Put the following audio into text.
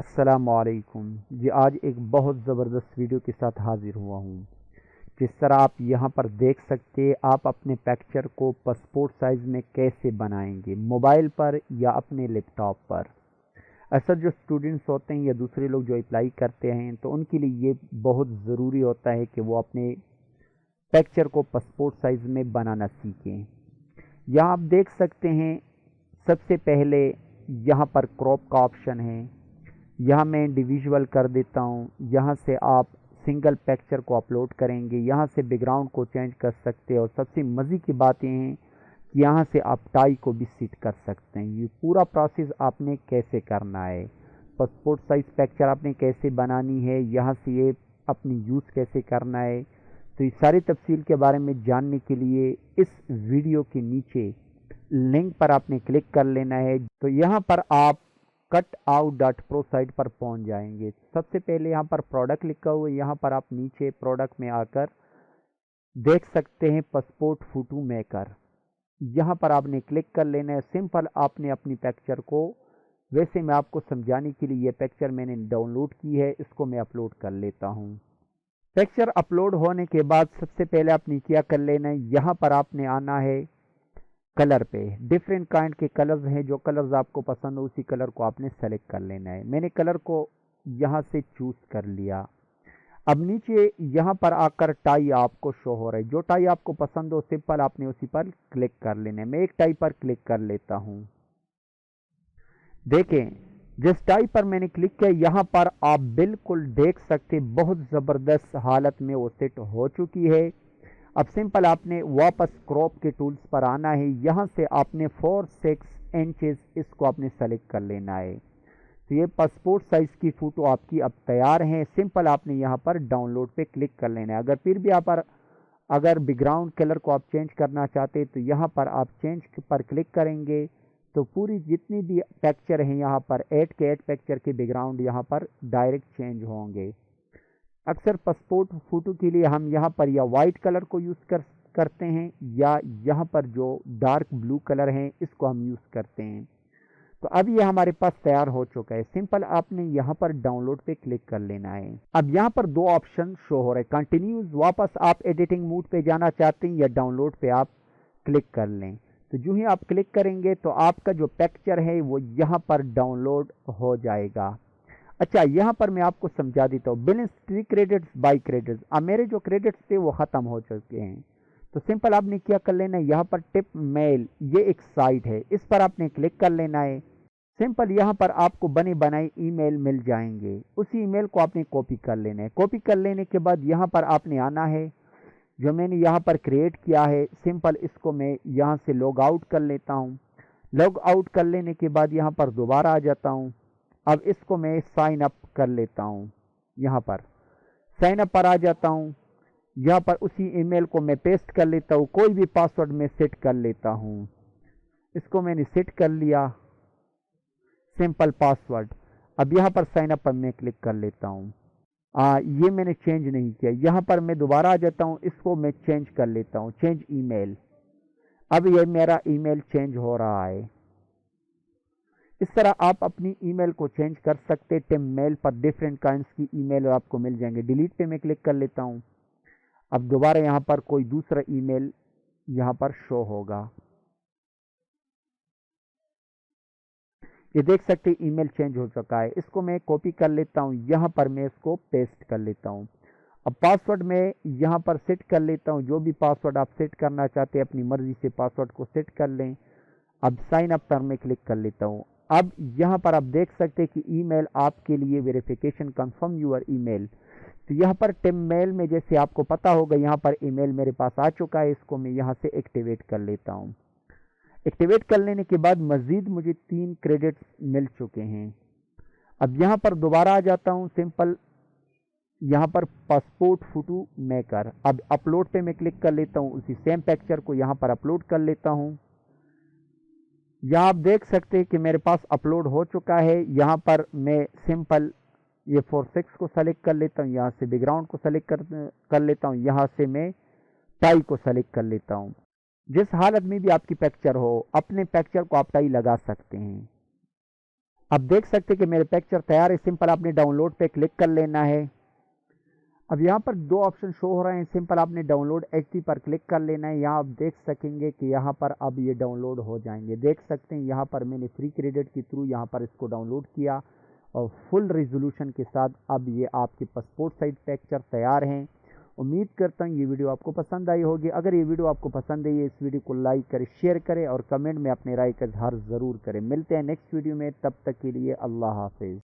अस्सलामुअलैकुम जी। आज एक बहुत ज़बरदस्त वीडियो के साथ हाजिर हुआ हूँ। जिस तरह आप यहाँ पर देख सकते हैं, आप अपने पिक्चर को पासपोर्ट साइज़ में कैसे बनाएंगे, मोबाइल पर या अपने लैपटॉप पर। अक्सर जो स्टूडेंट्स होते हैं या दूसरे लोग जो अप्लाई करते हैं, तो उनके लिए ये बहुत ज़रूरी होता है कि वो अपने पिक्चर को पासपोर्ट साइज़ में बनाना सीखें। यहाँ आप देख सकते हैं, सबसे पहले यहाँ पर क्रॉप का ऑप्शन है। यहाँ मैं इंडिविजुअल कर देता हूँ। यहाँ से आप सिंगल पिक्चर को अपलोड करेंगे। यहाँ से बैकग्राउंड को चेंज कर सकते हैं और सबसे मज़े की बात ये है कि यहाँ से आप टाई को भी सेट कर सकते हैं। ये पूरा प्रोसेस आपने कैसे करना है, पासपोर्ट साइज़ पिक्चर आपने कैसे बनानी है, यहाँ से ये अपनी यूज़ कैसे करना है, तो इस सारी तफसील के बारे में जानने के लिए इस वीडियो के नीचे लिंक पर आपने क्लिक कर लेना है। तो यहाँ पर आप cutout.pro साइट पर पहुंच जाएंगे। सबसे पहले यहाँ पर प्रोडक्ट लिखा हुआ है, यहाँ पर आप नीचे प्रोडक्ट में आकर देख सकते हैं पासपोर्ट फोटो मेकर। यहाँ पर आपने क्लिक कर लेना है। सिंपल आपने अपनी पिक्चर को, वैसे मैं आपको समझाने के लिए ये पिक्चर मैंने डाउनलोड की है, इसको मैं अपलोड कर लेता हूँ। पिक्चर अपलोड होने के बाद सबसे पहले आपने क्या कर लेना है, यहाँ पर आपने आना है कलर पे। डिफरेंट काइंड के कलर्स हैं, जो कलर्स आपको पसंद हो उसी कलर को आपने सेलेक्ट कर लेना है। मैंने कलर को यहाँ से चूज कर लिया। अब नीचे यहाँ पर आकर टाई आपको शो हो रहा है। जो टाई आपको पसंद हो सिंपल आपने उसी पर क्लिक कर लेना है। मैं एक टाई पर क्लिक कर लेता हूँ। देखें, जिस टाई पर मैंने क्लिक किया, यहाँ पर आप बिल्कुल देख सकते बहुत ज़बरदस्त हालत में वो सेट हो चुकी है। अब सिंपल आपने वापस क्रॉप के टूल्स पर आना है। यहाँ से आपने 4-6 इंचेस इसको आपने सेलेक्ट कर लेना है। तो ये पासपोर्ट साइज़ की फ़ोटो आपकी अब तैयार है। सिंपल आपने यहाँ पर डाउनलोड पे क्लिक कर लेना है। अगर फिर भी आप अगर बैकग्राउंड कलर को आप चेंज करना चाहते हैं, तो यहाँ पर आप चेंज पर क्लिक करेंगे तो पूरी जितनी भी पिक्चर हैं यहाँ पर 8 के 8 पिक्चर के बैकग्राउंड यहाँ पर डायरेक्ट चेंज होंगे। अक्सर पासपोर्ट फ़ोटो के लिए हम यहाँ पर या वाइट कलर को यूज़ करते हैं, या यहाँ पर जो डार्क ब्लू कलर है इसको हम यूज़ करते हैं। तो अब ये हमारे पास तैयार हो चुका है। सिंपल आपने यहाँ पर डाउनलोड पे क्लिक कर लेना है। अब यहाँ पर दो ऑप्शन शो हो रहे हैं, कंटिन्यूज, वापस आप एडिटिंग मोड पे जाना चाहते हैं या डाउनलोड पे आप क्लिक कर लें। तो जो ही आप क्लिक करेंगे तो आपका जो पिक्चर है वो यहाँ पर डाउनलोड हो जाएगा। अच्छा, यहाँ पर मैं आपको समझा देता हूँ, बैलेंस 3 क्रेडिट्स बाई क्रेडिट्स। अब मेरे जो क्रेडिट्स थे वो ख़त्म हो चुके हैं। तो सिंपल आपने क्या कर लेना है, यहाँ पर टिप मेल, ये एक साइट है, इस पर आपने क्लिक कर लेना है। सिंपल यहाँ पर आपको बने बनाए ईमेल मिल जाएंगे। उसी ईमेल को आपने कॉपी कर लेना है। कॉपी कर लेने के बाद यहाँ पर आपने आना है, जो मैंने यहाँ पर क्रिएट किया है, सिंपल इसको मैं यहाँ से लॉग आउट कर लेता हूँ। लॉग आउट कर लेने के बाद यहाँ पर दोबारा आ जाता हूँ। अब इसको मैं साइन अप कर लेता हूँ। यहाँ पर साइन अप पर आ जाता हूँ। यहाँ पर उसी ईमेल को मैं पेस्ट कर लेता हूँ। कोई भी पासवर्ड मैं सेट कर लेता हूँ। इसको मैंने सेट कर लिया, सिंपल पासवर्ड। अब यहाँ पर साइन अप पर मैं क्लिक कर लेता हूँ। ये मैंने चेंज नहीं किया। यहाँ पर मैं दोबारा आ जाता हूँ, इसको मैं चेंज कर लेता हूँ, चेंज ईमेल। अब ये मेरा ईमेल चेंज हो रहा है। इस तरह आप अपनी ईमेल को चेंज कर सकते। टिम मेल पर डिफरेंट काइंड्स की ईमेल आपको मिल जाएंगे। डिलीट पे मैं क्लिक कर लेता हूँ। अब दोबारा यहाँ पर कोई दूसरा ईमेल यहाँ पर शो होगा। ये देख सकते ईमेल चेंज हो चुका है। इसको मैं कॉपी कर लेता हूँ, यहाँ पर मैं इसको पेस्ट कर लेता हूँ। अब पासवर्ड मैं यहाँ पर सेट कर लेता हूँ। जो भी पासवर्ड आप सेट करना चाहते हैं अपनी मर्जी से पासवर्ड को सेट कर लें। अब साइन अप पर मैं क्लिक कर लेता हूँ। अब यहाँ पर आप देख सकते हैं कि ईमेल आपके लिए वेरिफिकेशन कंफर्म यूर ईमेल। तो यहाँ पर टिम मेल में जैसे आपको पता होगा, यहाँ पर ईमेल मेरे पास आ चुका है। इसको मैं यहाँ से एक्टिवेट कर लेता हूँ। एक्टिवेट कर लेने के बाद मज़ीद मुझे 3 क्रेडिट्स मिल चुके हैं। अब यहाँ पर दोबारा आ जाता हूँ। सिंपल यहाँ पर पासपोर्ट फोटो मेकर, अब अपलोड पे मैं क्लिक कर लेता हूँ। उसी सेम पिक्चर को यहाँ पर अपलोड कर लेता हूँ। यहाँ आप देख सकते हैं कि मेरे पास अपलोड हो चुका है। यहाँ पर मैं सिंपल ये 4-6 को सेलेक्ट कर लेता हूँ। यहाँ से बैकग्राउंड को सेलेक्ट कर लेता हूँ। यहाँ से मैं टाई को सेलेक्ट कर लेता हूँ। जिस हालत में भी आपकी पिक्चर हो, अपने पिक्चर को आप टाई लगा सकते हैं। अब देख सकते हैं कि मेरे पिक्चर तैयार है। सिंपल आपने डाउनलोड पे क्लिक कर लेना है। अब यहाँ पर दो ऑप्शन शो हो रहे हैं। सिंपल आपने डाउनलोड एचडी पर क्लिक कर लेना है। यहाँ आप देख सकेंगे कि यहाँ पर अब ये डाउनलोड हो जाएंगे। देख सकते हैं यहाँ पर मैंने फ्री क्रेडिट के थ्रू यहाँ पर इसको डाउनलोड किया और फुल रेजोल्यूशन के साथ अब ये आपके पासपोर्ट साइज पिक्चर तैयार हैं। उम्मीद करता हूँ ये वीडियो आपको पसंद आई होगी। अगर ये वीडियो आपको पसंद आई है, इस वीडियो को लाइक करें, शेयर करें और कमेंट में अपने राय का इजहार ज़रूर करें। मिलते हैं नेक्स्ट वीडियो में, तब तक के लिए अल्लाह हाफिज़।